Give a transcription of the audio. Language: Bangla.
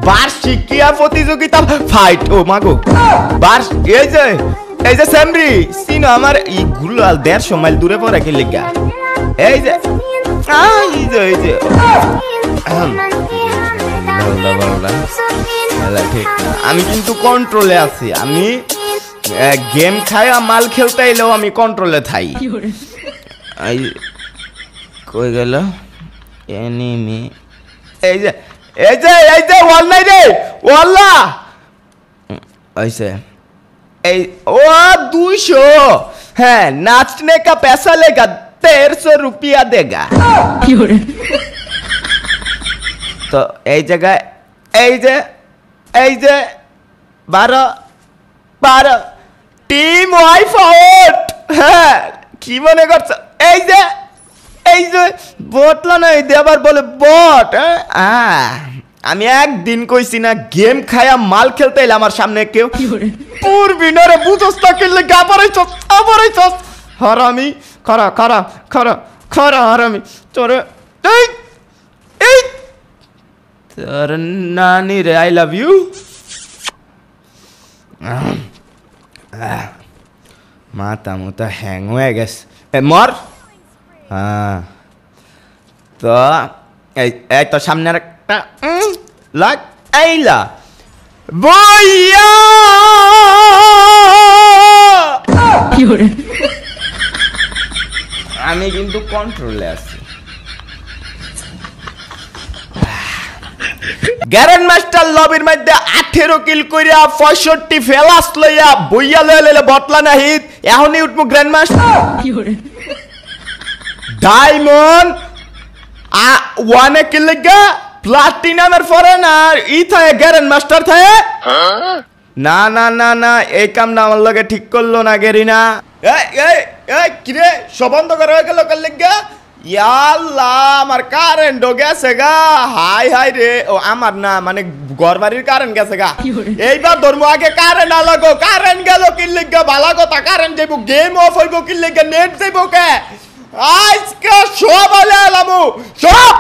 বার্ষিক ক্রীড়া প্রতিযোগিতা ফাইট ও মাগো এই যে স্যামরি সিনো আমার এই গুলাল 150 মাইল দূরে পড়ে কি লিগা এই যে আমি কিন্তু কন্ট্রোলে আছি আমি গেম খায়া মাল খেলতে এলেও আমি কন্ট্রোলে থাই কই গেল এনিমি এই যে ওয়াল নাই রে ওয়াল্লা ऐसे ओ 200 है नाचने का पैसा लेगा 150 रुपया देगा तो এই জায়গায় এই যে 12 টিম ওয়াইফ আউট হ্যাঁ কি মনে করছো এই যে বটলা না এই আবার বলে বট আমি একদিন কইছি না গেম খায়া মাল খেলতে এলে আমার সামনে কেউ পূর্বিনরে বুঝস না কিনলে আবারাইছস হারামি খরা হারামি তোরে এই তোর নানি রে আই লাভ ইউ মাথা মুতা হ্যাং হয়ে গেছে মর হ্যাঁ তো এই তো সামনে একটা লাগ আইলা বইয়া আমি কিন্তু কন্ট্রোলে আছি গ্যারেন্ড মাস্টার লবির মধ্যে 18 কিল কইরা 65 ফেলাস লইয়া বইয়া লইলে বটলা নাহিত এখনই উঠমু গ্র্যান্ড মাস্টার ডায়মন্ড ওয়ানে কিল লাগা প্লাটিনামের ফরেনার ই থাকে গ্যারেন্ড মাস্টার থাকে না এই কামটা আমার লগে ঠিক করলো না গেরিনা এই কিরে সব বন্ধ করে হয়ে গেল কাল লাগা ইয়াল্লাহ আমার কারেন্ট গেছে গা হাই রে ও আমার না মানে ঘরবাড়ির কারেন্ট গেছে গা এইবার ধর্ম আগে কারেন্ট আলাগো কারেন্ট গেল কি লাগা ভালো কথা কারেন্ট যাইবো গেম অফ হইবো কি লাগা নেট যাইবো কে আজকে সব আলামু সব